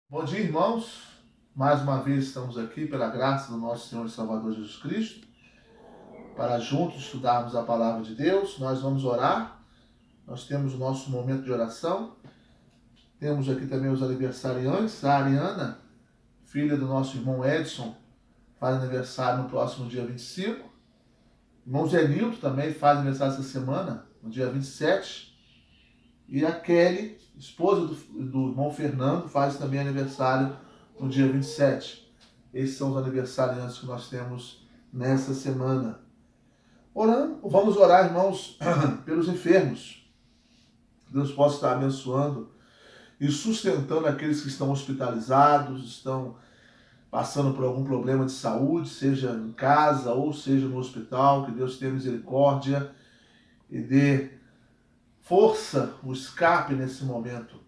Bom dia, irmãos. Mais uma vez estamos aqui pela graça do nosso Senhor e Salvador Jesus Cristo para juntos estudarmos a palavra de Deus. Nós vamos orar. Nós temos o nosso momento de oração. Temos aqui também os aniversariantes. A Ariana, filha do nosso irmão Edson, faz aniversário no próximo dia 25. O irmão Zé Nilton também faz aniversário essa semana, no dia 27. E a Kelly, esposa do irmão Fernando, faz também aniversário no dia 27. Esses são os aniversariantes que nós temos nessa semana. Vamos orar, irmãos, pelos enfermos. Deus possa estar abençoando e sustentando aqueles que estão hospitalizados, estão passando por algum problema de saúde, seja em casa ou seja no hospital. Que Deus tenha misericórdia e dê força, o escape nesse momento.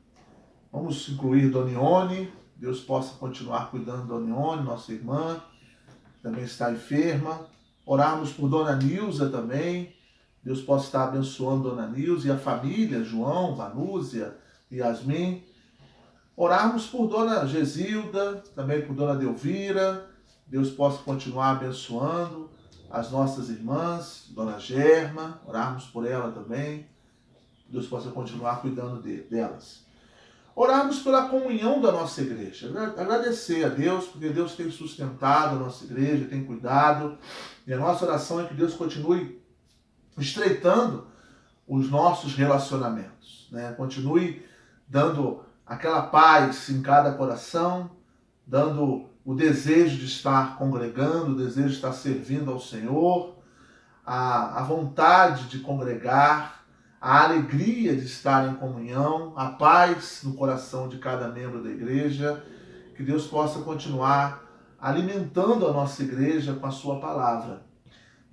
Vamos incluir Donione. Deus possa continuar cuidando de Donione, nossa irmã, que também está enferma. Orarmos por Dona Nilza também. Deus possa estar abençoando Dona Nilza e a família, João, Vanúzia, Yasmin. Orarmos por Dona Gesilda, também por Dona Delvira. Deus possa continuar abençoando as nossas irmãs, Dona Germa. Orarmos por ela também. Deus possa continuar cuidando delas. Orarmos pela comunhão da nossa igreja. Agradecer a Deus, porque Deus tem sustentado a nossa igreja, tem cuidado. E a nossa oração é que Deus continue estreitando os nossos relacionamentos, né? Continue dando aquela paz em cada coração, dando o desejo de estar congregando, o desejo de estar servindo ao Senhor, a vontade de congregar, a alegria de estar em comunhão, a paz no coração de cada membro da igreja. Que Deus possa continuar alimentando a nossa igreja com a sua palavra.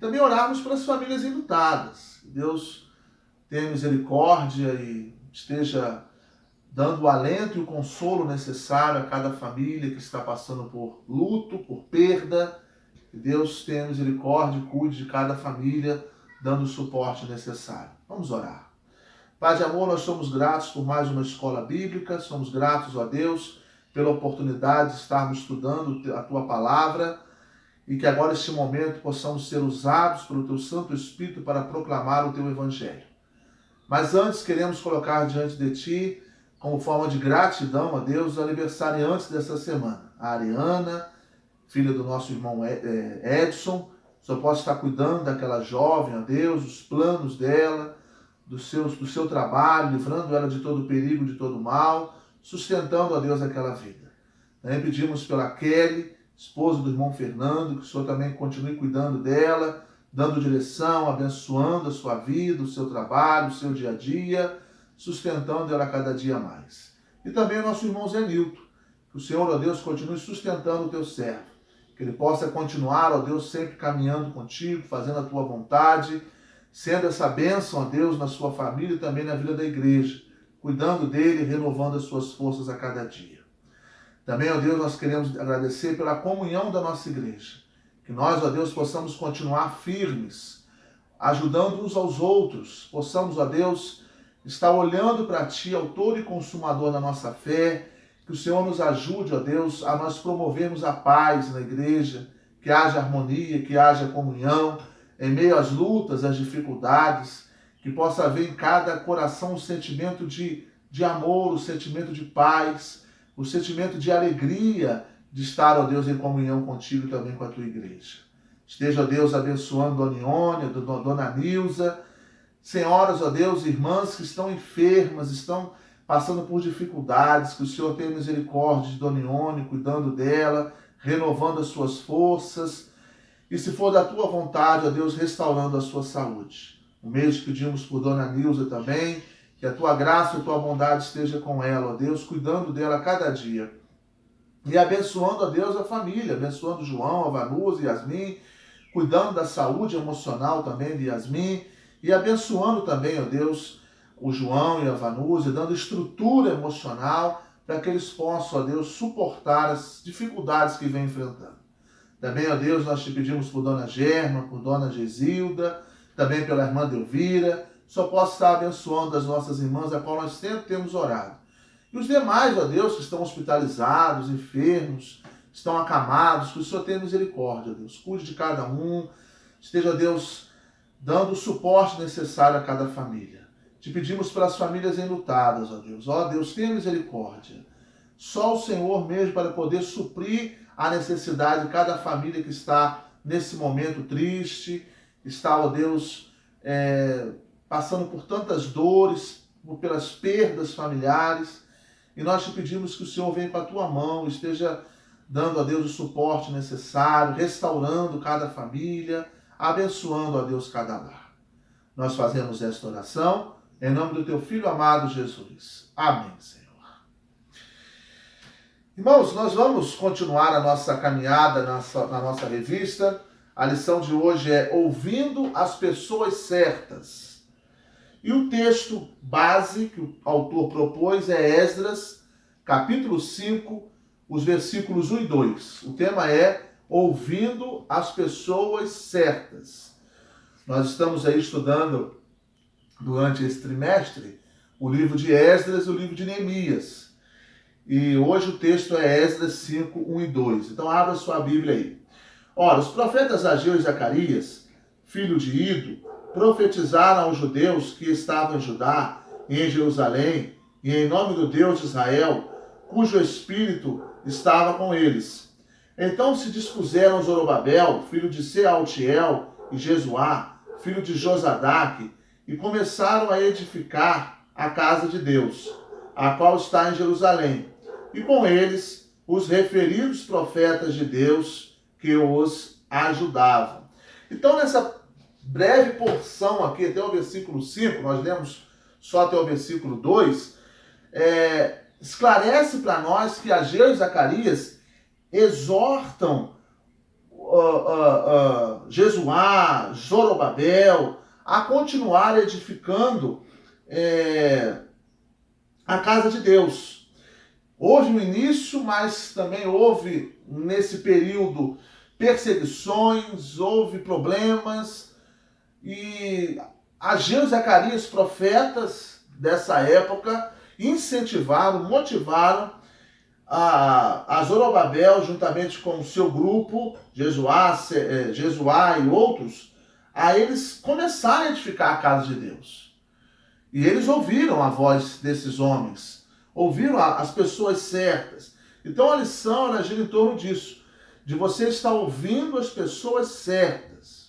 Também orarmos pelas famílias enlutadas. Que Deus tenha misericórdia e esteja dando o alento e o consolo necessário a cada família que está passando por luto, por perda. Que Deus tenha misericórdia e cuide de cada família, dando o suporte necessário. Vamos orar. Pai de amor, nós somos gratos por mais uma escola bíblica, somos gratos, ó Deus, pela oportunidade de estarmos estudando a Tua palavra e que agora, neste momento, possamos ser usados pelo Teu Santo Espírito para proclamar o Teu Evangelho. Mas antes, queremos colocar diante de Ti, como forma de gratidão, ó Deus, os aniversariantes dessa semana. A Ariana, filha do nosso irmão Edson, só posso estar cuidando daquela jovem, ó Deus, os planos dela, do seu trabalho, livrando ela de todo perigo, de todo mal, sustentando, ó Deus, aquela vida. Também pedimos pela Kelly, esposa do irmão Fernando, que o Senhor também continue cuidando dela, dando direção, abençoando a sua vida, o seu trabalho, o seu dia a dia, sustentando ela cada dia mais. E também o nosso irmão Zé Nilton, que o Senhor, ó Deus, continue sustentando o teu servo, que ele possa continuar, ó Deus, sempre caminhando contigo, fazendo a tua vontade, sendo essa bênção, ó Deus, na sua família e também na vida da igreja, cuidando dele e renovando as suas forças a cada dia. Também, ó Deus, nós queremos agradecer pela comunhão da nossa igreja, que nós, ó Deus, possamos continuar firmes, ajudando uns aos outros, possamos, ó Deus, estar olhando para Ti, autor e consumador da nossa fé, que o Senhor nos ajude, ó Deus, a nós promovermos a paz na igreja, que haja harmonia, que haja comunhão, em meio às lutas, às dificuldades, que possa haver em cada coração um sentimento de amor, um sentimento de paz, um sentimento de alegria de estar, ó Deus, em comunhão contigo e também com a tua igreja. Esteja, ó Deus, abençoando Dona Iônia, Dona Nilza, senhoras, ó Deus, irmãs que estão enfermas, estão passando por dificuldades, que o Senhor tenha misericórdia de Dona Ione, cuidando dela, renovando as suas forças, e se for da tua vontade, ó Deus, restaurando a sua saúde. O mesmo pedimos por Dona Nilza também, que a tua graça e a tua bondade esteja com ela, ó Deus, cuidando dela a cada dia. E abençoando, ó Deus, a família, abençoando João, a Vanusa, Yasmin, cuidando da saúde emocional também de Yasmin, e abençoando também, ó Deus, o João e a Vanusa, dando estrutura emocional para que eles possam, ó Deus, suportar as dificuldades que vêm enfrentando. Também, ó Deus, nós te pedimos por Dona Germa, por Dona Gesilda, também pela irmã Delvira, só posso estar abençoando as nossas irmãs, a qual nós sempre temos orado. E os demais, ó Deus, que estão hospitalizados, enfermos, estão acamados, que o Senhor tenha misericórdia, Deus. Cuide de cada um, esteja, Deus, dando o suporte necessário a cada família. Te pedimos pelas famílias enlutadas, ó Deus. Ó Deus, tenha misericórdia. Só o Senhor mesmo para poder suprir a necessidade de cada família que está nesse momento triste, está, ó Deus, passando por tantas dores, pelas perdas familiares. E nós te pedimos que o Senhor venha com a tua mão, esteja dando a Deus o suporte necessário, restaurando cada família, abençoando a Deus cada lar. Nós fazemos esta oração em nome do teu Filho amado Jesus. Amém, Senhor. Irmãos, nós vamos continuar a nossa caminhada na nossa revista. A lição de hoje é Ouvindo as Pessoas Certas. E o texto base que o autor propôs é Esdras, capítulo 5, os versículos 1 e 2. O tema é Ouvindo as Pessoas Certas. Nós estamos aí estudando, durante esse trimestre, o livro de Esdras e o livro de Neemias. E hoje o texto é Esdras 5, 1 e 2. Então abra sua Bíblia aí. Ora, os profetas Ageu e Zacarias, filho de Ido, profetizaram aos judeus que estavam em Judá e em Jerusalém, e em nome do Deus de Israel, cujo espírito estava com eles. Então se dispuseram Zorobabel, filho de Sealtiel, e Jesuá, filho de Josadaque, e começaram a edificar a casa de Deus, a qual está em Jerusalém, e com eles os referidos profetas de Deus que os ajudavam. Então, nessa breve porção aqui, até o versículo 5, nós lemos só até o versículo 2, esclarece para nós que Ageu e Zacarias exortam Jesuá, Zorobabel, a continuar edificando a casa de Deus. Houve um início, mas também houve, nesse período, perseguições, houve problemas, e Ageu e Zacarias, profetas dessa época, incentivaram, motivaram a Zorobabel, juntamente com o seu grupo, Jesuá e outros, a eles começarem a edificar a casa de Deus. E eles ouviram a voz desses homens, ouviram as pessoas certas. Então a lição ela gira em torno disso, de você estar ouvindo as pessoas certas.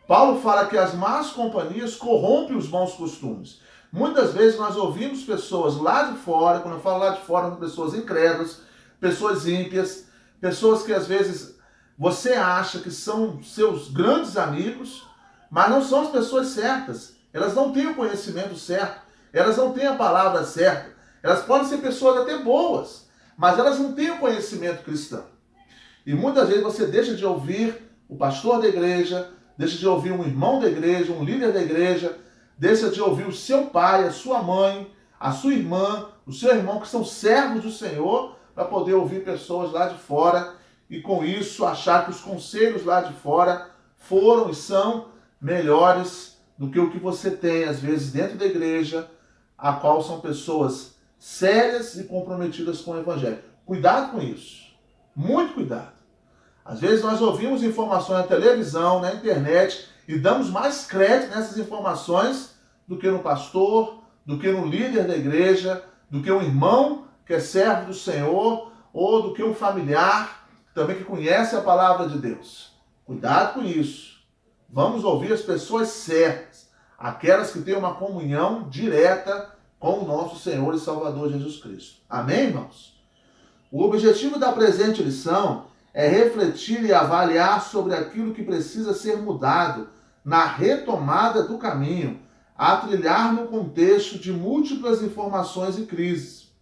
Paulo fala que as más companhias corrompem os bons costumes. Muitas vezes nós ouvimos pessoas lá de fora, quando eu falo lá de fora, pessoas incrédulas, pessoas ímpias, pessoas que às vezes você acha que são seus grandes amigos, mas não são as pessoas certas. Elas não têm o conhecimento certo, elas não têm a palavra certa. Elas podem ser pessoas até boas, mas elas não têm o conhecimento cristão. E muitas vezes você deixa de ouvir o pastor da igreja, deixa de ouvir um irmão da igreja, um líder da igreja, deixa de ouvir o seu pai, a sua mãe, a sua irmã, o seu irmão, que são servos do Senhor, para poder ouvir pessoas lá de fora e com isso achar que os conselhos lá de fora foram e são melhores do que o que você tem, às vezes, dentro da igreja, a qual são pessoas sérias e comprometidas com o Evangelho. Cuidado com isso. Muito cuidado. Às vezes nós ouvimos informações na televisão, na internet, e damos mais crédito nessas informações do que no pastor, do que no líder da igreja, do que um irmão que é servo do Senhor, ou do que um familiar também que conhece a palavra de Deus. Cuidado com isso. Vamos ouvir as pessoas certas, aquelas que têm uma comunhão direta com o nosso Senhor e Salvador Jesus Cristo. Amém, irmãos? O objetivo da presente lição é refletir e avaliar sobre aquilo que precisa ser mudado na retomada do caminho, a trilhar no contexto de múltiplas informações e crises.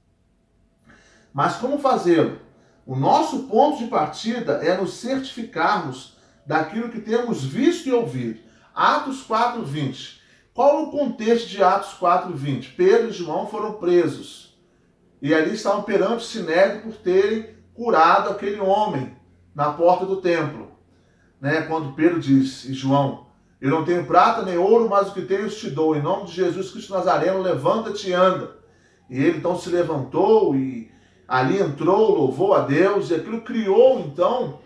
Mas como fazê-lo? O nosso ponto de partida é nos certificarmos daquilo que temos visto e ouvido. Atos 4:20. Qual o contexto de Atos 4:20? Pedro e João foram presos. E ali estavam perante o Sinédrio por terem curado aquele homem na porta do templo. Quando Pedro disse, e João, eu não tenho prata nem ouro, mas o que tenho eu te dou. Em nome de Jesus Cristo Nazareno, levanta-te e anda. E ele então se levantou e ali entrou, louvou a Deus, e aquilo criou então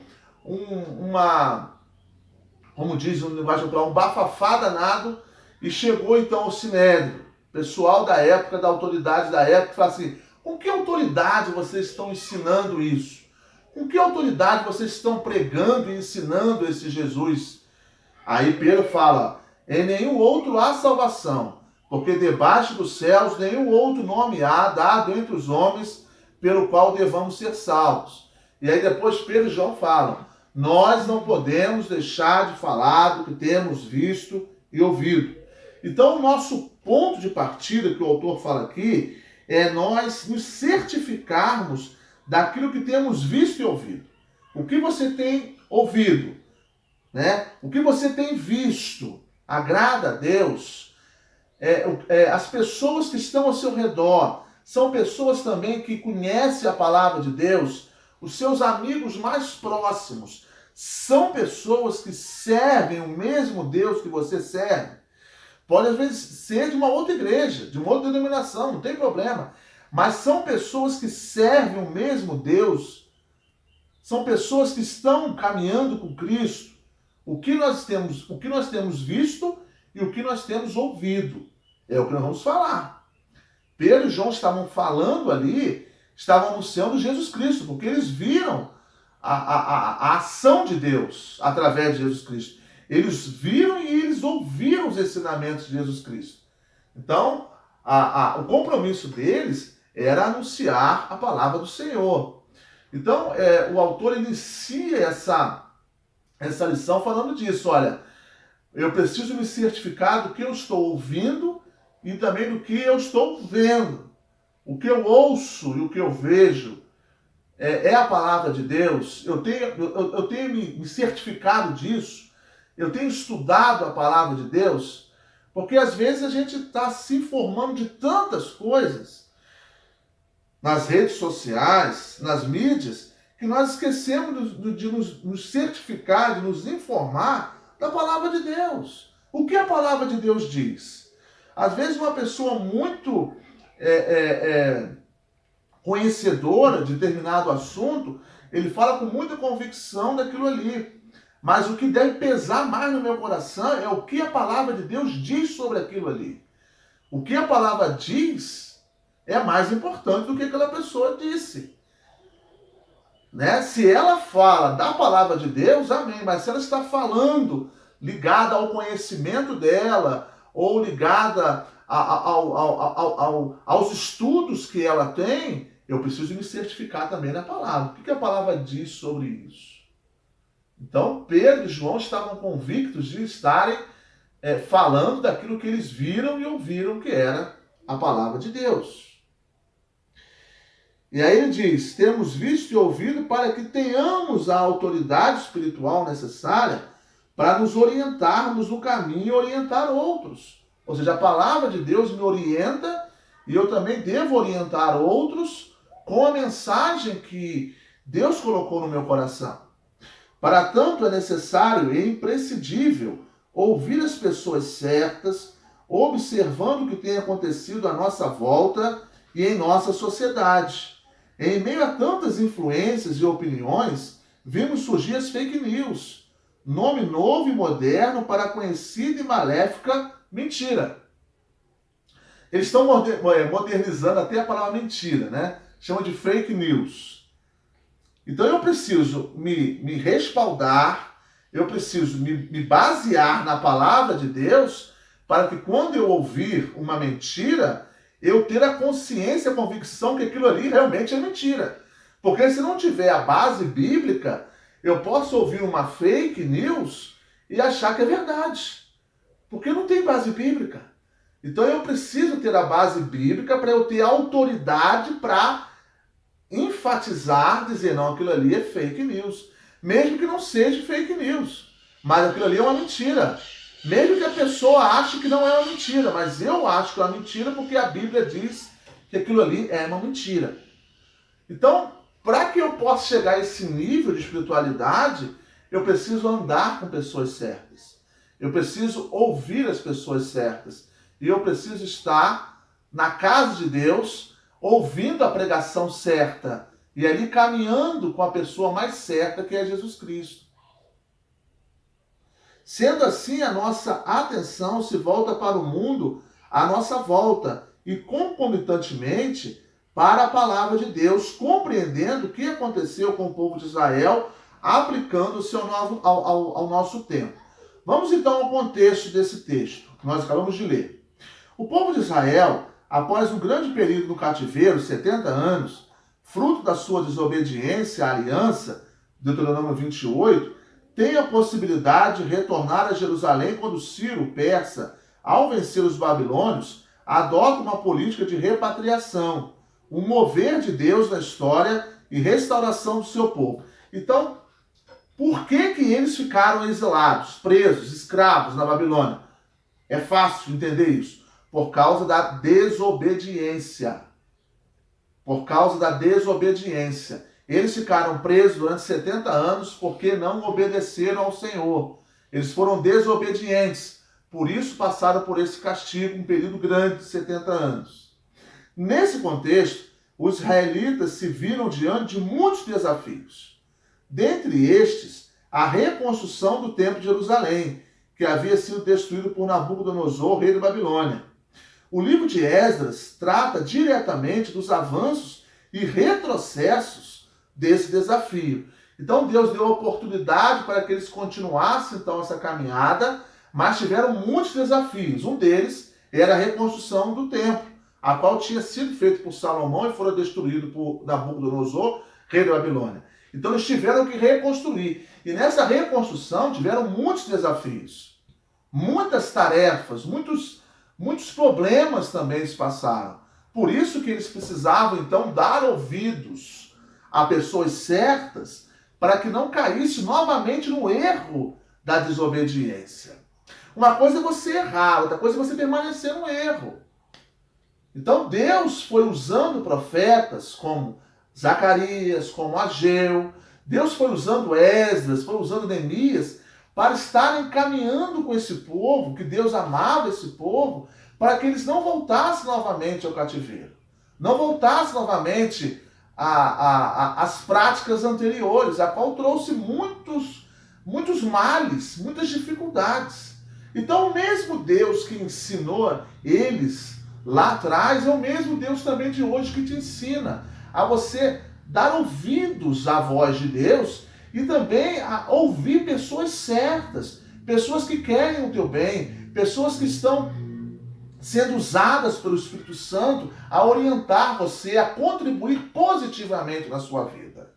como diz no linguagem popular, um bafafá danado, e chegou então ao Sinédrio. Pessoal da época, da autoridade da época, fala assim: com que autoridade vocês estão ensinando isso? Com que autoridade vocês estão pregando e ensinando esse Jesus? Aí Pedro fala: em nenhum outro há salvação, porque debaixo dos céus nenhum outro nome há dado entre os homens pelo qual devamos ser salvos. E aí depois Pedro e João falam: nós não podemos deixar de falar do que temos visto e ouvido. Então o nosso ponto de partida que o autor fala aqui é nós nos certificarmos daquilo que temos visto e ouvido. O que você tem ouvido, né? O que você tem visto agrada a Deus. As pessoas que estão ao seu redor são pessoas também que conhecem a palavra de Deus. Os seus amigos mais próximos são pessoas que servem o mesmo Deus que você serve. Pode às vezes ser de uma outra igreja, de uma outra denominação, não tem problema. Mas são pessoas que servem o mesmo Deus. São pessoas que estão caminhando com Cristo. O que nós temos visto e o que nós temos ouvido. É o que nós vamos falar. Pedro e João estavam falando ali, estavam anunciando Jesus Cristo, porque eles viram a ação de Deus através de Jesus Cristo. Eles viram e eles ouviram os ensinamentos de Jesus Cristo. Então, o compromisso deles era anunciar a palavra do Senhor. Então, o autor inicia essa lição falando disso. Olha, eu preciso me certificar do que eu estou ouvindo e também do que eu estou vendo. O que eu ouço e o que eu vejo é a palavra de Deus. Eu tenho me certificado disso. Eu tenho estudado a palavra de Deus, porque às vezes a gente está se informando de tantas coisas nas redes sociais, nas mídias, que nós esquecemos de nos certificar, de nos informar da palavra de Deus. O que a palavra de Deus diz? Às vezes uma pessoa muito conhecedora de determinado assunto, ele fala com muita convicção daquilo ali. Mas o que deve pesar mais no meu coração é o que a palavra de Deus diz sobre aquilo ali. O que a palavra diz é mais importante do que aquela pessoa disse. Né? Se ela fala da palavra de Deus, amém. Mas se ela está falando ligada ao conhecimento dela, ou ligada aos estudos que ela tem, eu preciso me certificar também na palavra. O que a palavra diz sobre isso? Então, Pedro e João estavam convictos de estarem falando daquilo que eles viram e ouviram, que era a palavra de Deus. E aí ele diz: temos visto e ouvido para que tenhamos a autoridade espiritual necessária para nos orientarmos no caminho e orientar outros. Ou seja, a palavra de Deus me orienta e eu também devo orientar outros com a mensagem que Deus colocou no meu coração. Para tanto, é necessário e imprescindível ouvir as pessoas certas, observando o que tem acontecido à nossa volta e em nossa sociedade. Em meio a tantas influências e opiniões, vimos surgir as fake news, nome novo e moderno para a conhecida e maléfica mentira. Eles estão modernizando até a palavra mentira, né? Chama de fake news. Então eu preciso me respaldar, eu preciso me basear na palavra de Deus, para que quando eu ouvir uma mentira, eu ter a consciência, a convicção que aquilo ali realmente é mentira. Porque se não tiver a base bíblica, eu posso ouvir uma fake news e achar que é verdade. Porque não tem base bíblica. Então eu preciso ter a base bíblica para eu ter autoridade para enfatizar, dizer, não, aquilo ali é fake news. Mesmo que não seja fake news. Mas aquilo ali é uma mentira. Mesmo que a pessoa ache que não é uma mentira. Mas eu acho que é uma mentira porque a Bíblia diz que aquilo ali é uma mentira. Então, para que eu possa chegar a esse nível de espiritualidade, eu preciso andar com pessoas certas. Eu preciso ouvir as pessoas certas. E eu preciso estar na casa de Deus, ouvindo a pregação certa e ali caminhando com a pessoa mais certa, que é Jesus Cristo. Sendo assim, a nossa atenção se volta para o mundo à nossa volta e concomitantemente para a palavra de Deus, compreendendo o que aconteceu com o povo de Israel, aplicando-se ao nosso tempo. Vamos então ao contexto desse texto que nós acabamos de ler. O povo de Israel, após um grande período no cativeiro, 70 anos, fruto da sua desobediência à aliança, Deuteronômio 28, tem a possibilidade de retornar a Jerusalém quando Ciro, persa, ao vencer os babilônios, adota uma política de repatriação, um mover de Deus na história e restauração do seu povo. Então, por que eles ficaram exilados, presos, escravos na Babilônia? É fácil entender isso. Por causa da desobediência. Por causa da desobediência. Eles ficaram presos durante 70 anos porque não obedeceram ao Senhor. Eles foram desobedientes. Por isso passaram por esse castigo, um período grande de 70 anos. Nesse contexto, os israelitas se viram diante de muitos desafios. Dentre estes, a reconstrução do Templo de Jerusalém, que havia sido destruído por Nabucodonosor, rei da Babilônia. O livro de Esdras trata diretamente dos avanços e retrocessos desse desafio. Então Deus deu oportunidade para que eles continuassem então essa caminhada, mas tiveram muitos desafios. Um deles era a reconstrução do templo, a qual tinha sido feito por Salomão e fora destruído por Nabucodonosor, rei da Babilônia. Então eles tiveram que reconstruir. E nessa reconstrução tiveram muitos desafios, muitas tarefas, muitos problemas também se passaram. Por isso que eles precisavam então dar ouvidos a pessoas certas para que não caísse novamente no erro da desobediência. Uma coisa é você errar, outra coisa é você permanecer no erro. Então Deus foi usando profetas como Zacarias, como Ageu, Deus foi usando Esdras, foi usando Neemias para estarem caminhando com esse povo, que Deus amava esse povo, para que eles não voltassem novamente ao cativeiro, não voltassem novamente às práticas anteriores, a qual trouxe muitos males, muitas dificuldades. Então o mesmo Deus que ensinou eles lá atrás é o mesmo Deus também de hoje que te ensina a você dar ouvidos à voz de Deus e também a ouvir pessoas certas, pessoas que querem o teu bem, pessoas que estão sendo usadas pelo Espírito Santo a orientar você, a contribuir positivamente na sua vida.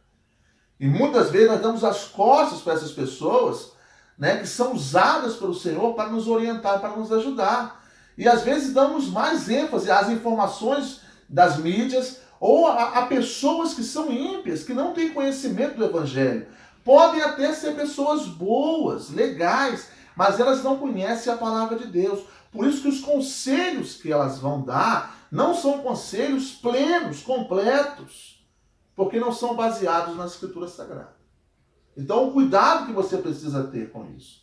E muitas vezes nós damos as costas para essas pessoas, né, que são usadas pelo Senhor para nos orientar, para nos ajudar. E às vezes damos mais ênfase às informações das mídias ou a pessoas que são ímpias, que não têm conhecimento do Evangelho. Podem até ser pessoas boas, legais, mas elas não conhecem a palavra de Deus. Por isso que os conselhos que elas vão dar não são conselhos plenos, completos, porque não são baseados na Escritura Sagrada. Então, o cuidado que você precisa ter com isso.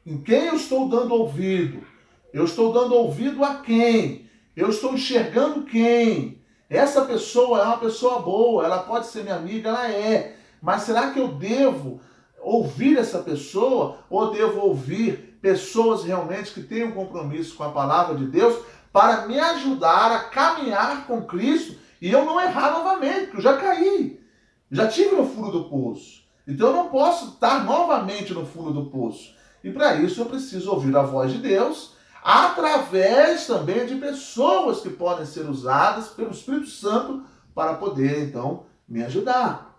Em quem eu estou dando ouvido? Eu estou dando ouvido a quem? Eu estou enxergando quem? Essa pessoa é uma pessoa boa, ela pode ser minha amiga, ela é. Mas será que eu devo ouvir essa pessoa ou devo ouvir pessoas realmente que tenham compromisso com a palavra de Deus para me ajudar a caminhar com Cristo e eu não errar novamente, porque eu já caí, já tive no fundo do poço. Então eu não posso estar novamente no fundo do poço. E para isso eu preciso ouvir a voz de Deus através também de pessoas que podem ser usadas pelo Espírito Santo para poder, então, me ajudar.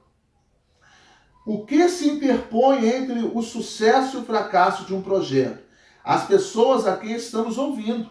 O que se interpõe entre o sucesso e o fracasso de um projeto? As pessoas a quem estamos ouvindo.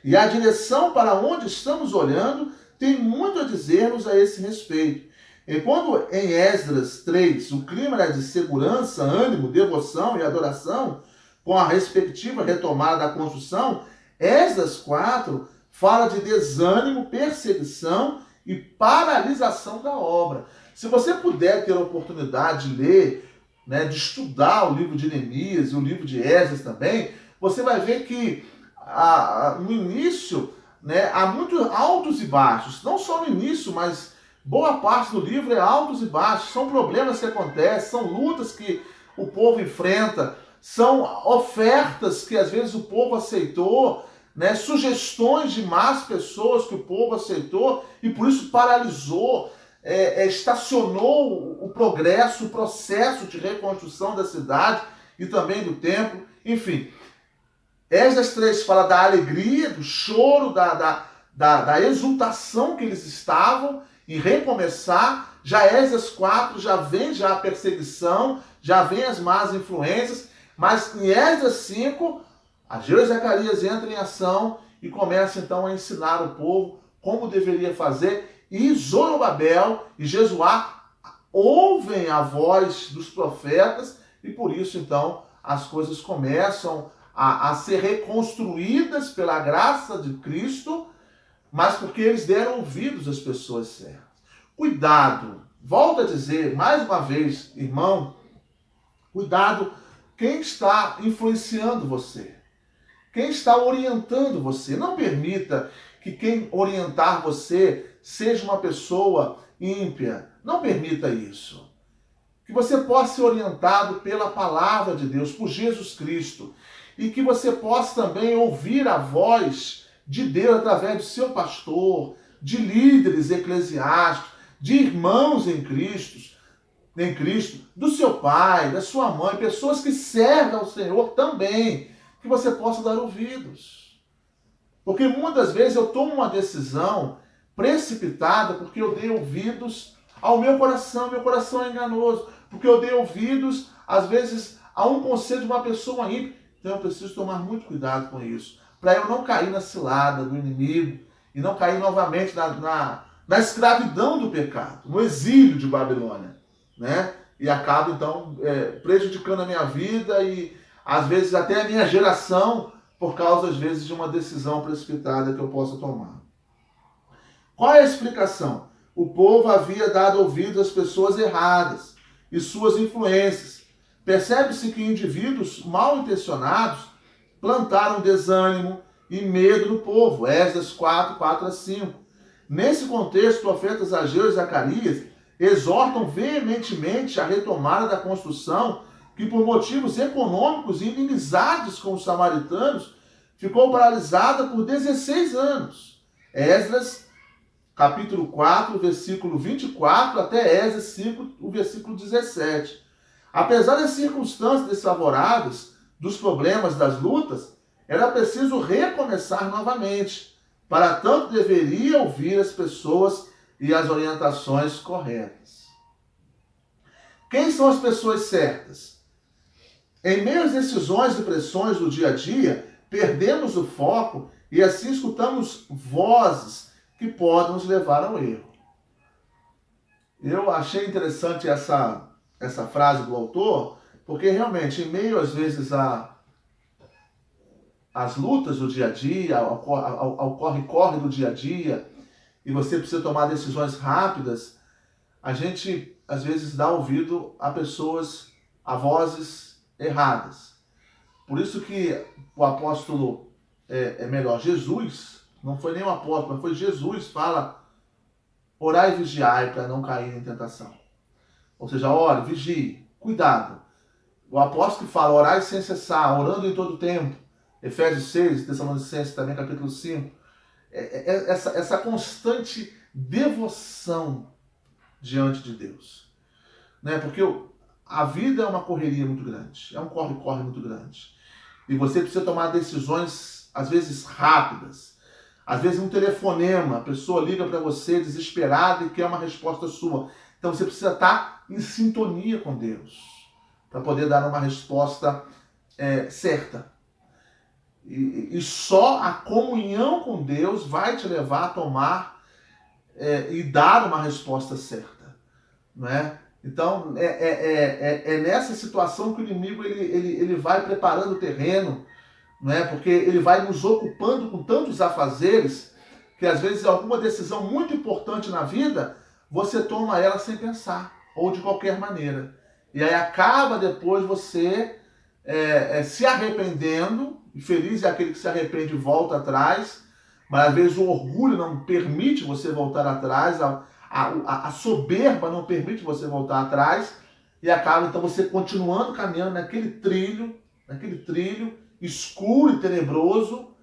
E a direção para onde estamos olhando tem muito a dizer-nos a esse respeito. E quando em Esdras 3 o clima era de segurança, ânimo, devoção e adoração, com a respectiva retomada da construção, Esdras 4 fala de desânimo, perseguição e paralisação da obra. Se você puder ter a oportunidade de ler, né, de estudar o livro de Neemias e o livro de Esdras também, você vai ver que no início né, há muitos altos e baixos, não só no início, mas boa parte do livro é altos e baixos, são problemas que acontecem, são lutas que o povo enfrenta, são ofertas que às vezes o povo aceitou, né, sugestões de más pessoas que o povo aceitou e por isso paralisou, estacionou o progresso, o processo de reconstrução da cidade e também do templo, enfim. Esdras 3 fala da alegria, do choro, da exultação que eles estavam em recomeçar. Já Esdras 4 já vem já a perseguição, já vem as más influências, mas em Esdras 5, Ageu e Zacarias entram em ação e começam então a ensinar o povo como deveria fazer, e Zorobabel e Jesuá ouvem a voz dos profetas e por isso então as coisas começam a ser reconstruídas pela graça de Cristo, mas porque eles deram ouvidos às pessoas certas. Cuidado, volto a dizer mais uma vez, irmão, cuidado quem está influenciando você, quem está orientando você. Não permita que quem orientar você seja uma pessoa ímpia. Não permita isso. Que você possa ser orientado pela palavra de Deus, por Jesus Cristo. E que você possa também ouvir a voz de Deus através do seu pastor, de líderes eclesiásticos, de irmãos em Cristo, do seu pai, da sua mãe, pessoas que servem ao Senhor também, que você possa dar ouvidos. Porque muitas vezes eu tomo uma decisão precipitada porque eu dei ouvidos ao meu coração é enganoso, porque eu dei ouvidos, às vezes, a um conselho de uma pessoa ímpia. Então eu preciso tomar muito cuidado com isso, para eu não cair na cilada do inimigo e não cair novamente na escravidão do pecado, no exílio de Babilônia, né? E acabo, então, prejudicando a minha vida e, às vezes, até a minha geração, por causa, às vezes, de uma decisão precipitada que eu possa tomar. Qual é a explicação? O povo havia dado ouvido às pessoas erradas e suas influências. Percebe-se que indivíduos mal intencionados plantaram desânimo e medo no povo. Esdras 4, 4 a 5. Nesse contexto, os profetas Ageu e Zacarias exortam veementemente a retomada da construção que, por motivos econômicos e inimizades com os samaritanos, ficou paralisada por 16 anos. Esdras capítulo 4, versículo 24, até Esdras 5, o versículo 17. Apesar das circunstâncias desfavoráveis, dos problemas, das lutas, era preciso recomeçar novamente. Para tanto, deveria ouvir as pessoas e as orientações corretas. Quem são as pessoas certas? Em meio às decisões e pressões do dia a dia, perdemos o foco e assim escutamos vozes que podem nos levar ao erro. Eu achei interessante essa frase do autor, porque realmente, em meio às vezes às lutas do dia a dia, ao corre-corre do dia a dia, e você precisa tomar decisões rápidas, a gente às vezes dá ouvido a pessoas, a vozes erradas. Por isso que o apóstolo, Jesus, não foi nem o apóstolo, mas foi Jesus, fala: orai e vigiai para não cair em tentação. Ou seja, ore, vigie, cuidado. O apóstolo que fala: orai sem cessar, orando em todo o tempo. Efésios 6, Tessalonicenses também, capítulo 5. Essa constante devoção diante de Deus. Né? Porque a vida é uma correria muito grande, é um corre-corre muito grande. E você precisa tomar decisões, às vezes, rápidas. Às vezes um telefonema, a pessoa liga para você desesperada e quer uma resposta sua. Então você precisa estar em sintonia com Deus para poder dar uma resposta certa. E só a comunhão com Deus vai te levar a tomar e dar uma resposta certa. Não é? Então é nessa situação que o inimigo ele vai preparando o terreno, não é? Porque ele vai nos ocupando com tantos afazeres que às vezes alguma decisão muito importante na vida você toma ela sem pensar ou de qualquer maneira. E aí acaba depois você se arrependendo, e feliz é aquele que se arrepende e volta atrás, Mas às vezes o orgulho não permite você voltar atrás, a soberba não permite você voltar atrás, e acaba então você continuando caminhando naquele trilho escuro e tenebroso,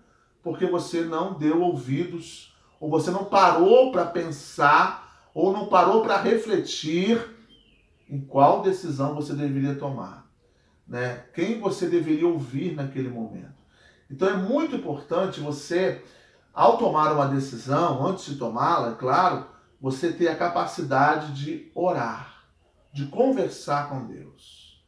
porque você não deu ouvidos, ou você não parou para pensar, ou não parou para refletir em qual decisão você deveria tomar, né? Quem você deveria ouvir naquele momento. Então é muito importante você, ao tomar uma decisão, antes de tomá-la, é claro, você ter a capacidade de orar, de conversar com Deus,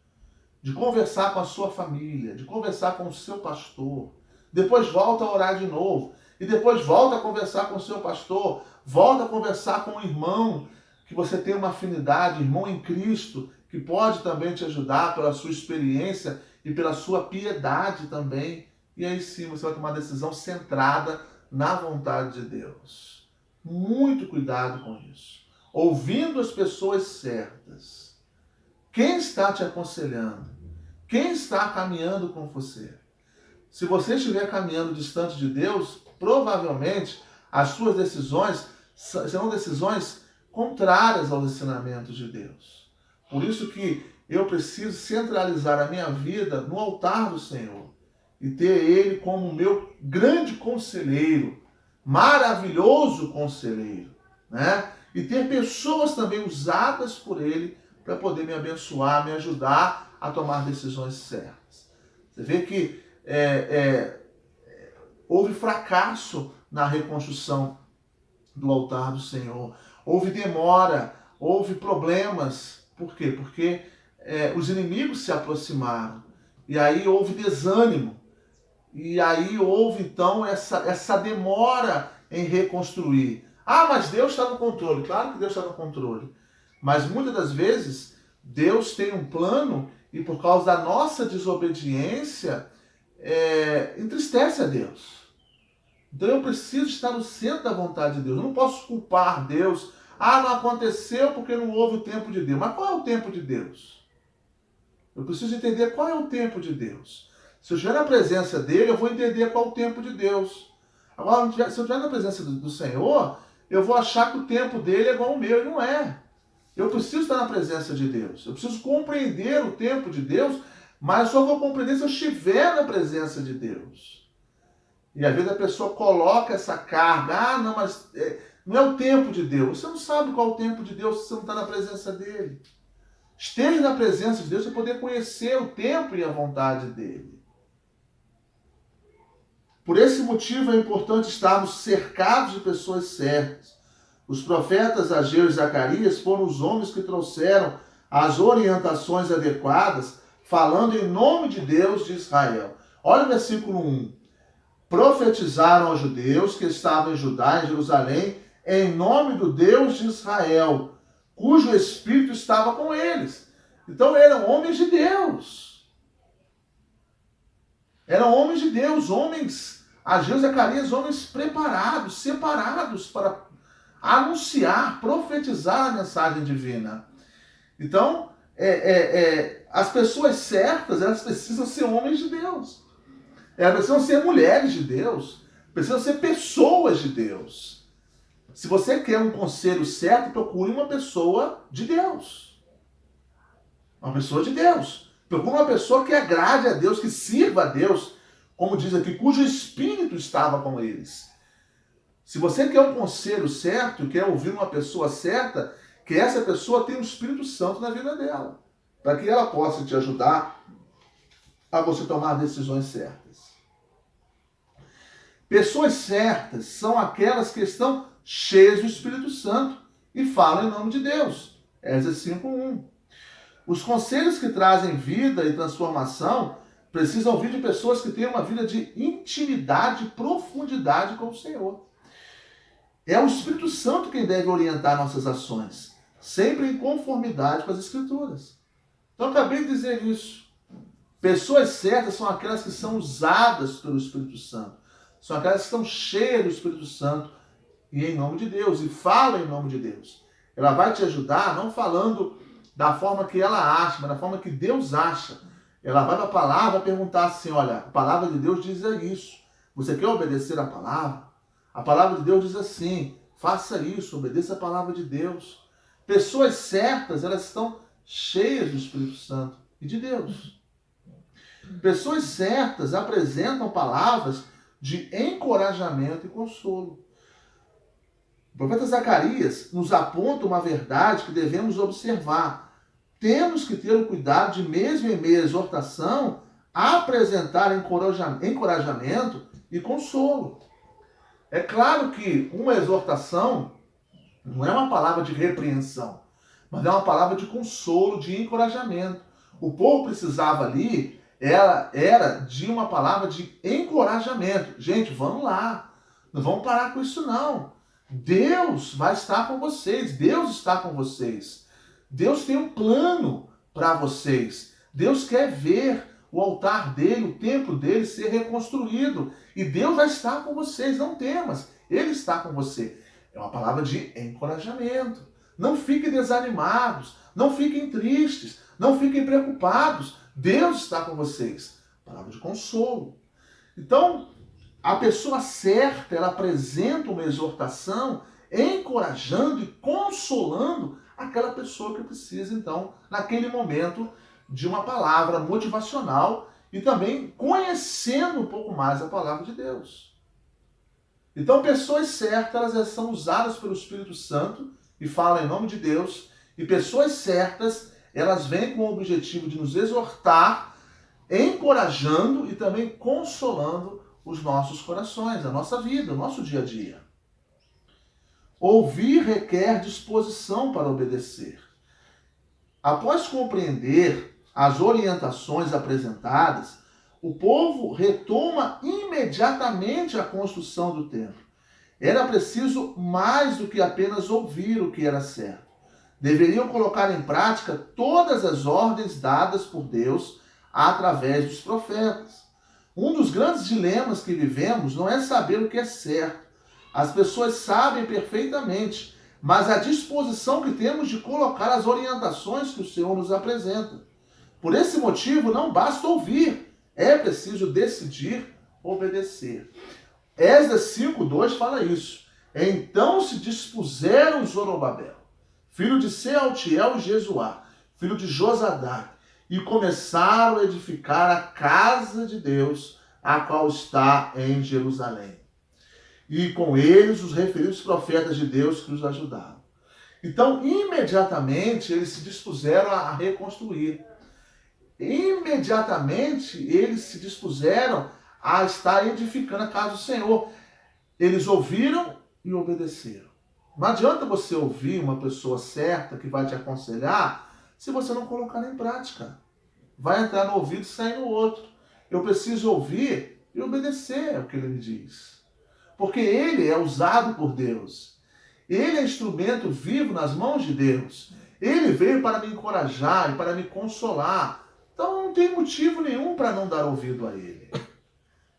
de conversar com a sua família, de conversar com o seu pastor. Depois volta a orar de novo. E depois volta a conversar com o seu pastor, volta a conversar com um irmão que você tem uma afinidade, irmão em Cristo, que pode também te ajudar pela sua experiência e pela sua piedade também. E aí sim você vai tomar uma decisão centrada na vontade de Deus. Muito cuidado com isso. Ouvindo as pessoas certas. Quem está te aconselhando? Quem está caminhando com você? Se você estiver caminhando distante de Deus, provavelmente as suas decisões serão decisões contrárias aos ensinamentos de Deus. Por isso que eu preciso centralizar a minha vida no altar do Senhor e ter Ele como meu grande conselheiro, maravilhoso conselheiro, né? E ter pessoas também usadas por Ele para poder me abençoar, me ajudar a tomar decisões certas. Você vê que houve fracasso na reconstrução do altar do Senhor. Houve demora, houve problemas. Por quê? Porque os inimigos se aproximaram. E aí houve desânimo. E aí houve então essa demora em reconstruir. Ah, mas Deus está no controle. Claro que Deus está no controle. Mas muitas das vezes Deus tem um plano e por causa da nossa desobediência entristece a Deus. Então eu preciso estar no centro da vontade de Deus. Eu não posso culpar Deus. Ah, não aconteceu porque não houve o tempo de Deus. Mas qual é o tempo de Deus? Eu preciso entender qual é o tempo de Deus. Se eu estiver na presença dele, eu vou entender qual é o tempo de Deus. Agora, se eu estiver na presença do Senhor, eu vou achar que o tempo dele é igual ao meu. E não é. Eu preciso estar na presença de Deus. Eu preciso compreender o tempo de Deus, mas só vou compreender se eu estiver na presença de Deus. E às vezes a pessoa coloca essa carga. Ah, não, mas não é o tempo de Deus. Você não sabe qual é o tempo de Deus se você não está na presença dele. Esteja na presença de Deus para poder conhecer o tempo e a vontade dele. Por esse motivo é importante estarmos cercados de pessoas certas. Os profetas Ageu e Zacarias foram os homens que trouxeram as orientações adequadas, falando em nome de Deus de Israel. Olha o versículo 1. Profetizaram aos judeus que estavam em Judá, em Jerusalém, em nome do Deus de Israel, cujo Espírito estava com eles. Então eram homens de Deus. Eram homens de Deus, homens, Ageu e Zacarias, homens preparados, separados para anunciar, profetizar a mensagem divina. Então, as pessoas certas, elas precisam ser homens de Deus. Elas precisam ser mulheres de Deus. Precisam ser pessoas de Deus. Se você quer um conselho certo, procure uma pessoa de Deus. Uma pessoa de Deus. Procure uma pessoa que agrade a Deus, que sirva a Deus, como diz aqui, cujo Espírito estava com eles. Se você quer um conselho certo, quer ouvir uma pessoa certa, que essa pessoa tenha o Espírito Santo na vida dela, para que ela possa te ajudar a você tomar decisões certas. Pessoas certas são aquelas que estão cheias do Espírito Santo e falam em nome de Deus. Esdras 5:1. Os conselhos que trazem vida e transformação precisam vir de pessoas que tenham uma vida de intimidade e profundidade com o Senhor. É o Espírito Santo quem deve orientar nossas ações, sempre em conformidade com as Escrituras. Então, eu acabei de dizer isso. Pessoas certas são aquelas que são usadas pelo Espírito Santo. São aquelas que estão cheias do Espírito Santo e em nome de Deus, e falam em nome de Deus. Ela vai te ajudar não falando da forma que ela acha, mas da forma que Deus acha. Ela vai para a palavra perguntar assim, olha, a palavra de Deus diz isso. Você quer obedecer a palavra? A palavra de Deus diz assim: faça isso, obedeça a palavra de Deus. Pessoas certas, elas estão cheias do Espírito Santo e de Deus. Pessoas certas apresentam palavras de encorajamento e consolo. O profeta Zacarias nos aponta uma verdade que devemos observar. Temos que ter o cuidado de, mesmo em meio à exortação, apresentar encorajamento e consolo. É claro que uma exortação não é uma palavra de repreensão, mas é uma palavra de consolo, de encorajamento. O povo precisava ali, era de uma palavra de encorajamento. Gente, vamos lá, não vamos parar com isso não. Deus vai estar com vocês, Deus está com vocês. Deus tem um plano para vocês. Deus quer ver o altar dele, o templo dele ser reconstruído. E Deus vai estar com vocês, não temas. Ele está com você. É uma palavra de encorajamento. Não fiquem desanimados, não fiquem tristes, não fiquem preocupados. Deus está com vocês. Palavra de consolo. Então, a pessoa certa, ela apresenta uma exortação, encorajando e consolando aquela pessoa que precisa, então, naquele momento, de uma palavra motivacional e também conhecendo um pouco mais a palavra de Deus. Então, pessoas certas, elas são usadas pelo Espírito Santo e falam em nome de Deus, e pessoas certas, elas vêm com o objetivo de nos exortar, encorajando e também consolando os nossos corações, a nossa vida, o nosso dia a dia. Ouvir requer disposição para obedecer. Após compreender as orientações apresentadas, o povo retoma imediatamente a construção do templo. Era preciso mais do que apenas ouvir o que era certo. Deveriam colocar em prática todas as ordens dadas por Deus através dos profetas. Um dos grandes dilemas que vivemos não é saber o que é certo. As pessoas sabem perfeitamente, mas a disposição que temos de colocar as orientações que o Senhor nos apresenta. Por esse motivo, não basta ouvir, é preciso decidir obedecer. Esdras 5:2 fala isso. Então se dispuseram Zorobabel, filho de Sealtiel e Jesuá, filho de Josadac, e começaram a edificar a casa de Deus, a qual está em Jerusalém. E com eles os referidos profetas de Deus que os ajudaram. Então, imediatamente, eles se dispuseram a reconstruir. Imediatamente, eles se dispuseram a estar edificando a casa do Senhor. Eles ouviram e obedeceram. Não adianta você ouvir uma pessoa certa que vai te aconselhar se você não colocar em prática. Vai entrar no ouvido e sair no outro. Eu preciso ouvir e obedecer ao que ele me diz. Porque ele é usado por Deus. Ele é instrumento vivo nas mãos de Deus. Ele veio para me encorajar e para me consolar. Então não tem motivo nenhum para não dar ouvido a ele.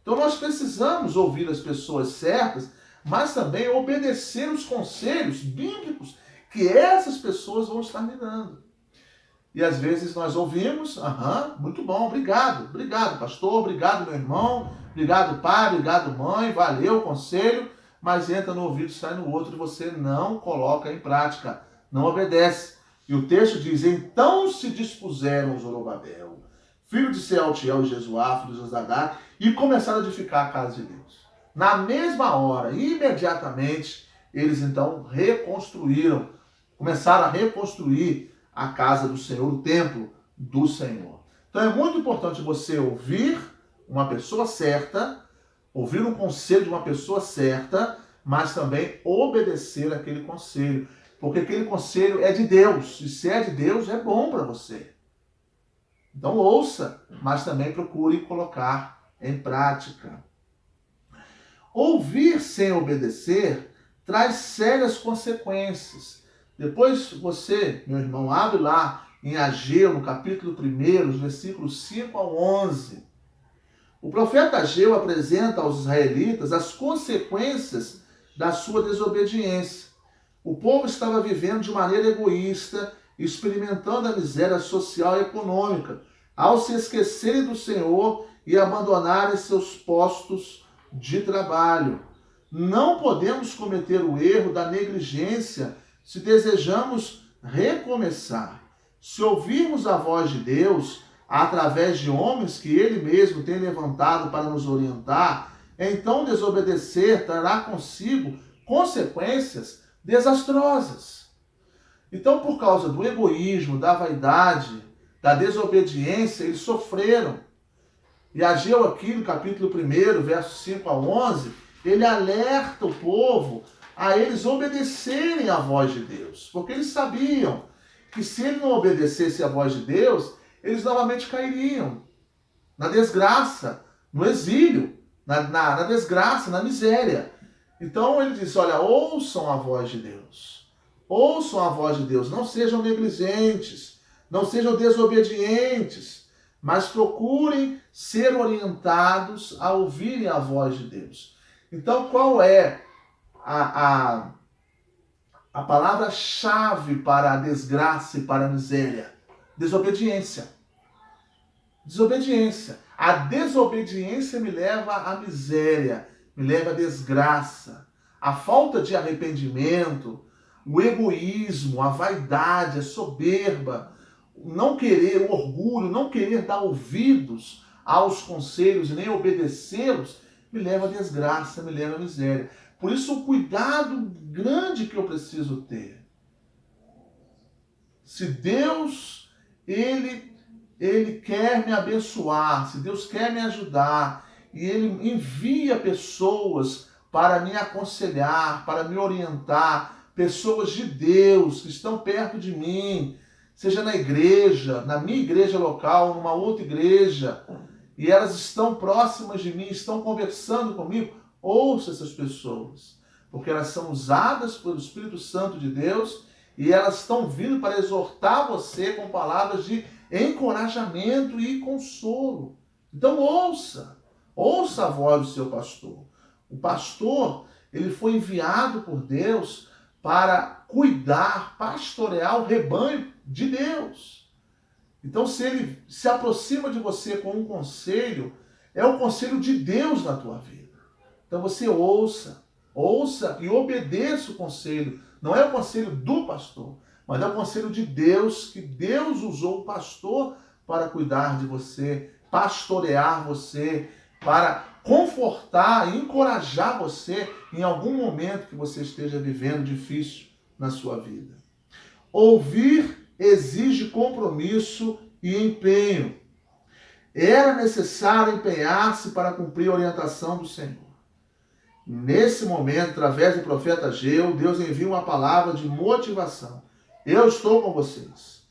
Então nós precisamos ouvir as pessoas certas, mas também obedecer os conselhos bíblicos que essas pessoas vão estar me dando. E às vezes nós ouvimos, muito bom, obrigado pastor, obrigado meu irmão, obrigado pai, obrigado mãe, valeu o conselho, mas entra no ouvido e sai no outro e você não coloca em prática, não obedece. E o texto diz, então se dispuseram Zorobabel, filho de Sealtiel e Jesuá, filho de Josadac, e começaram a edificar a casa de Deus. Na mesma hora, imediatamente, eles então reconstruíram, começaram a reconstruir a casa do Senhor, o templo do Senhor. Então é muito importante você ouvir uma pessoa certa, ouvir um conselho de uma pessoa certa, mas também obedecer aquele conselho. Porque aquele conselho é de Deus. E se é de Deus, é bom para você. Então ouça, mas também procure colocar em prática. Ouvir sem obedecer traz sérias consequências. Depois você, meu irmão, abre lá em Ageu, no capítulo 1, os versículos 5 ao 11. O profeta Ageu apresenta aos israelitas as consequências da sua desobediência. O povo estava vivendo de maneira egoísta, experimentando a miséria social e econômica, ao se esquecerem do Senhor e abandonarem seus postos de trabalho. Não podemos cometer o erro da negligência se desejamos recomeçar. Se ouvirmos a voz de Deus através de homens que Ele mesmo tem levantado para nos orientar, então desobedecer trará consigo consequências desastrosas. Então, por causa do egoísmo, da vaidade, da desobediência, eles sofreram. E Ageu aqui no capítulo 1, versos 5 a 11, ele alerta o povo a eles obedecerem à voz de Deus. Porque eles sabiam que se ele não obedecesse à voz de Deus, eles novamente cairiam na desgraça, no exílio, na desgraça, na miséria. Então ele diz, olha, ouçam a voz de Deus. Ouçam a voz de Deus, não sejam negligentes, não sejam desobedientes, mas procurem ser orientados a ouvirem a voz de Deus. Então, qual é a palavra-chave para a desgraça e para a miséria? Desobediência. Desobediência. A desobediência me leva à miséria, me leva à desgraça. A falta de arrependimento, o egoísmo, a vaidade, a soberba, não querer, o orgulho, não querer dar ouvidos aos conselhos e nem obedecê-los, me leva à desgraça, me leva à miséria. Por isso, o cuidado grande que eu preciso ter. Se Deus, Ele quer me abençoar, se Deus quer me ajudar, e Ele envia pessoas para me aconselhar, para me orientar, pessoas de Deus que estão perto de mim, seja na igreja, na minha igreja local, numa outra igreja, e elas estão próximas de mim, estão conversando comigo, ouça essas pessoas, porque elas são usadas pelo Espírito Santo de Deus e elas estão vindo para exortar você com palavras de encorajamento e consolo. Então ouça a voz do seu pastor. O pastor, ele foi enviado por Deus para cuidar, pastorear o rebanho de Deus. Então, se ele se aproxima de você com um conselho, é o conselho de Deus na tua vida. Então você ouça e obedeça o conselho. Não é o conselho do pastor, mas é o conselho de Deus, que Deus usou o pastor para cuidar de você, pastorear você, para confortar e encorajar você em algum momento que você esteja vivendo difícil na sua vida. Ouvir exige compromisso e empenho. Era necessário empenhar-se para cumprir a orientação do Senhor. Nesse momento, através do profeta Ageu, Deus envia uma palavra de motivação. Eu estou com vocês.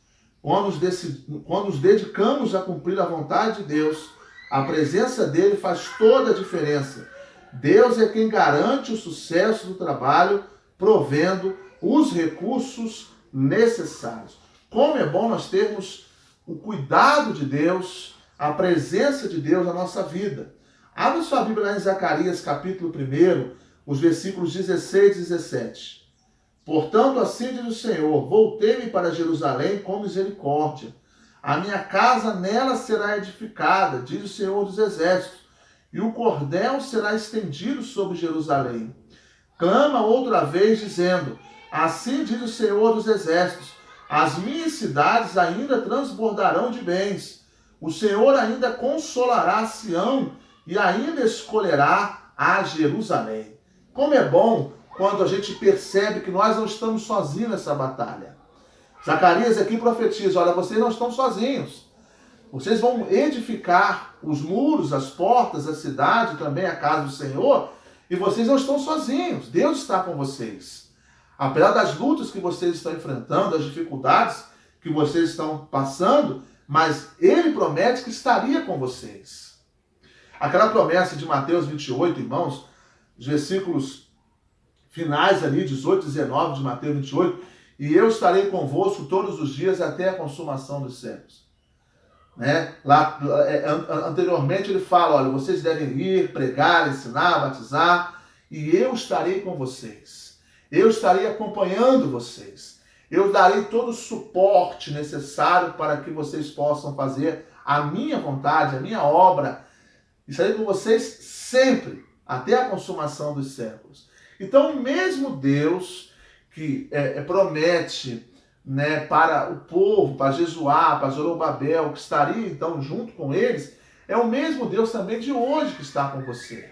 Quando nos dedicamos a cumprir a vontade de Deus, a presença dele faz toda a diferença. Deus é quem garante o sucesso do trabalho, provendo os recursos necessários. Como é bom nós termos o cuidado de Deus, a presença de Deus na nossa vida. Abra sua Bíblia lá em Zacarias, capítulo 1, os versículos 16 e 17. Portanto, assim diz o Senhor, voltei-me para Jerusalém com misericórdia. A minha casa nela será edificada, diz o Senhor dos Exércitos, e o cordel será estendido sobre Jerusalém. Clama outra vez, dizendo, assim diz o Senhor dos Exércitos, as minhas cidades ainda transbordarão de bens. O Senhor ainda consolará Sião e ainda escolherá a Jerusalém. Como é bom quando a gente percebe que nós não estamos sozinhos nessa batalha. Zacarias aqui profetiza, olha, vocês não estão sozinhos. Vocês vão edificar os muros, as portas, a cidade, também a casa do Senhor, e vocês não estão sozinhos. Deus está com vocês. Apesar das lutas que vocês estão enfrentando, das dificuldades que vocês estão passando, mas Ele promete que estaria com vocês. Aquela promessa de Mateus 28, irmãos, os versículos finais ali, 18 e 19 de Mateus 28, e eu estarei convosco todos os dias até a consumação dos séculos. Né? Lá, anteriormente ele fala, olha, vocês devem ir, pregar, ensinar, batizar, e eu estarei com vocês. Eu estarei acompanhando vocês. Eu darei todo o suporte necessário para que vocês possam fazer a minha vontade, a minha obra. Estarei com vocês sempre. até a consumação dos séculos. Então, o mesmo Deus que promete, né, para o povo, para Jesuá, para Zorobabel, que estaria então junto com eles, é o mesmo Deus também de hoje que está com você.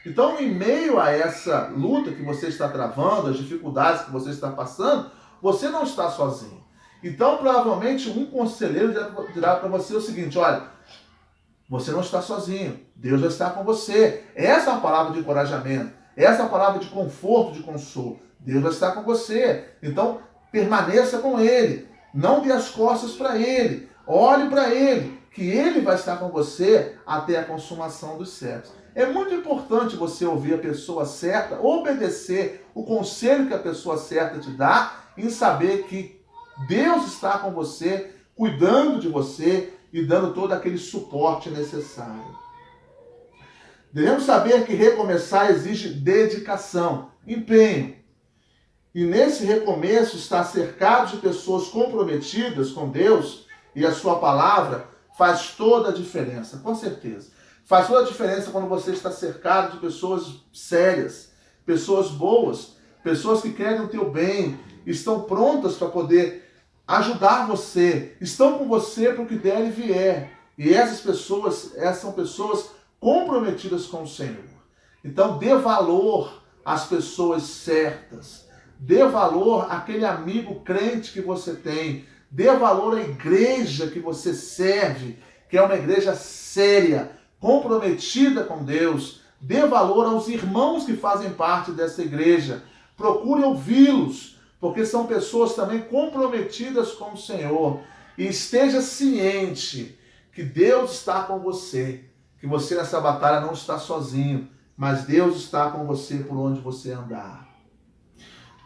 Então, em meio a essa luta que você está travando, as dificuldades que você está passando, você não está sozinho. Então, provavelmente, um conselheiro dirá para você o seguinte: olha, você não está sozinho, Deus vai estar com você. Essa é uma palavra de encorajamento, essa é uma palavra de conforto, de consolo. Deus vai estar com você. Então, permaneça com Ele, não dê as costas para Ele, olhe para Ele, que Ele vai estar com você até a consumação dos séculos. É muito importante você ouvir a pessoa certa, obedecer o conselho que a pessoa certa te dá, e saber que Deus está com você, cuidando de você e dando todo aquele suporte necessário. Devemos saber que recomeçar exige dedicação, empenho. E nesse recomeço, estar cercado de pessoas comprometidas com Deus e a sua palavra faz toda a diferença, com certeza. Faz toda a diferença quando você está cercado de pessoas sérias, pessoas boas, pessoas que querem o teu bem, estão prontas para poder ajudar você, estão com você para o que der e vier. E essas são pessoas comprometidas com o Senhor. Então dê valor às pessoas certas, dê valor àquele amigo crente que você tem, dê valor à igreja que você serve, que é uma igreja séria, comprometida com Deus. Dê valor aos irmãos que fazem parte dessa igreja. Procure ouvi-los, porque são pessoas também comprometidas com o Senhor. E esteja ciente que Deus está com você, que você nessa batalha não está sozinho, mas Deus está com você por onde você andar.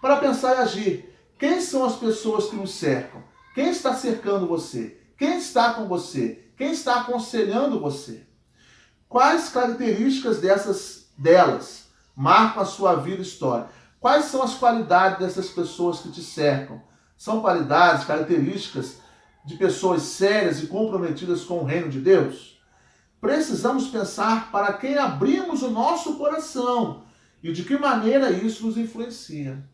Para pensar e agir, quem são as pessoas que nos cercam? Quem está cercando você? Quem está com você? Quem está aconselhando você? Quais características delas marcam a sua vida e história? Quais são as qualidades dessas pessoas que te cercam? São qualidades, características de pessoas sérias e comprometidas com o reino de Deus? Precisamos pensar para quem abrimos o nosso coração e de que maneira isso nos influencia.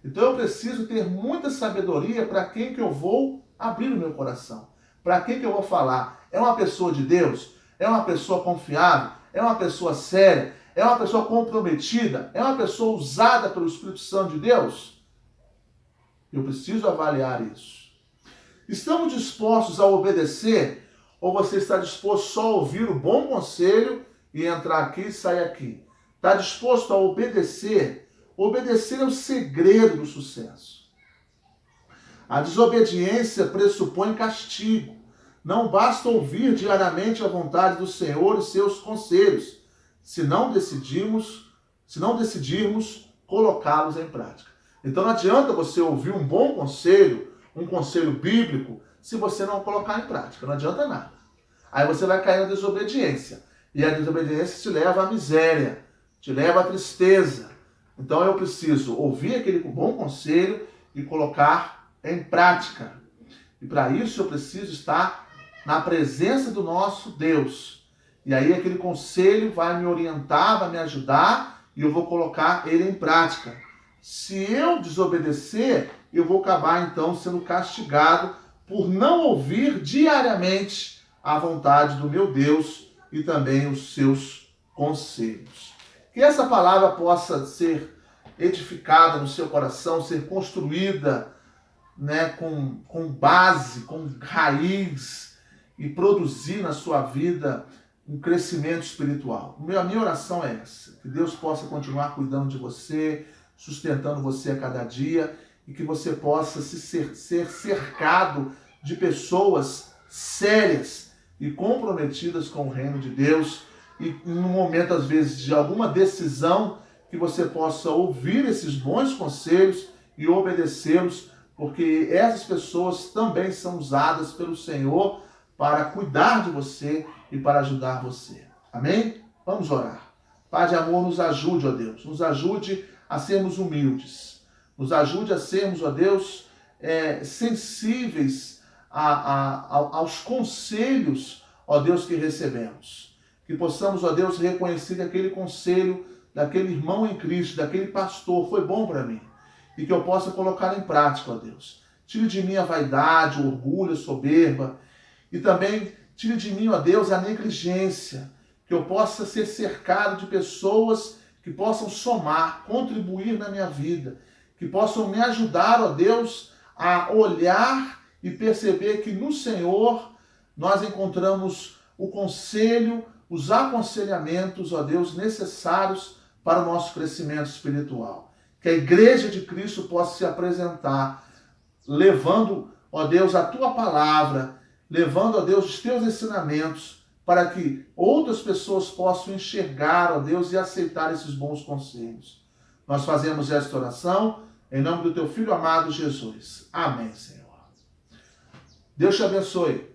Então eu preciso ter muita sabedoria para quem que eu vou abrir o meu coração. Para quem que eu vou falar? É uma pessoa de Deus? É uma pessoa confiável? É uma pessoa séria? É uma pessoa comprometida? É uma pessoa usada pelo Espírito Santo de Deus? Eu preciso avaliar isso. Estamos dispostos a obedecer? Ou você está disposto só a ouvir o bom conselho e entrar aqui e sair aqui? Está disposto a obedecer? Obedecer é o segredo do sucesso. A desobediência pressupõe castigo. Não basta ouvir diariamente a vontade do Senhor e seus conselhos, se não decidirmos colocá-los em prática. Então não adianta você ouvir um bom conselho, um conselho bíblico, se você não colocar em prática. Não adianta nada. Aí você vai cair na desobediência. E a desobediência te leva à miséria, te leva à tristeza. Então eu preciso ouvir aquele bom conselho e colocar em prática. E para isso eu preciso estar na presença do nosso Deus. E aí aquele conselho vai me orientar, vai me ajudar e eu vou colocar ele em prática. Se eu desobedecer, eu vou acabar então sendo castigado por não ouvir diariamente a vontade do meu Deus e também os seus conselhos. Que essa palavra possa ser edificada no seu coração, ser construída, né, com base, com raiz, e produzir na sua vida um crescimento espiritual. A minha oração é essa, que Deus possa continuar cuidando de você, sustentando você a cada dia, e que você possa ser cercado de pessoas sérias e comprometidas com o reino de Deus, e no momento, às vezes, de alguma decisão, que você possa ouvir esses bons conselhos e obedecê-los, porque essas pessoas também são usadas pelo Senhor para cuidar de você e para ajudar você. Amém? Vamos orar. Pai de amor, nos ajude, ó Deus. Nos ajude a sermos humildes. Nos ajude a sermos, ó Deus, sensíveis aos conselhos, ó Deus, que recebemos. Que possamos, ó Deus, reconhecer que aquele conselho daquele irmão em Cristo, daquele pastor, foi bom para mim. E que eu possa colocar em prática, ó Deus. Tire de mim a vaidade, o orgulho, a soberba. E também tire de mim, ó Deus, a negligência. Que eu possa ser cercado de pessoas que possam somar, contribuir na minha vida. Que possam me ajudar, ó Deus, a olhar e perceber que no Senhor nós encontramos o conselho, os aconselhamentos, ó Deus, necessários para o nosso crescimento espiritual. Que a igreja de Cristo possa se apresentar, levando, ó Deus, a tua palavra, levando, ó Deus, os teus ensinamentos, para que outras pessoas possam enxergar, ó Deus, e aceitar esses bons conselhos. Nós fazemos esta oração em nome do teu Filho amado Jesus. Amém, Senhor. Deus te abençoe.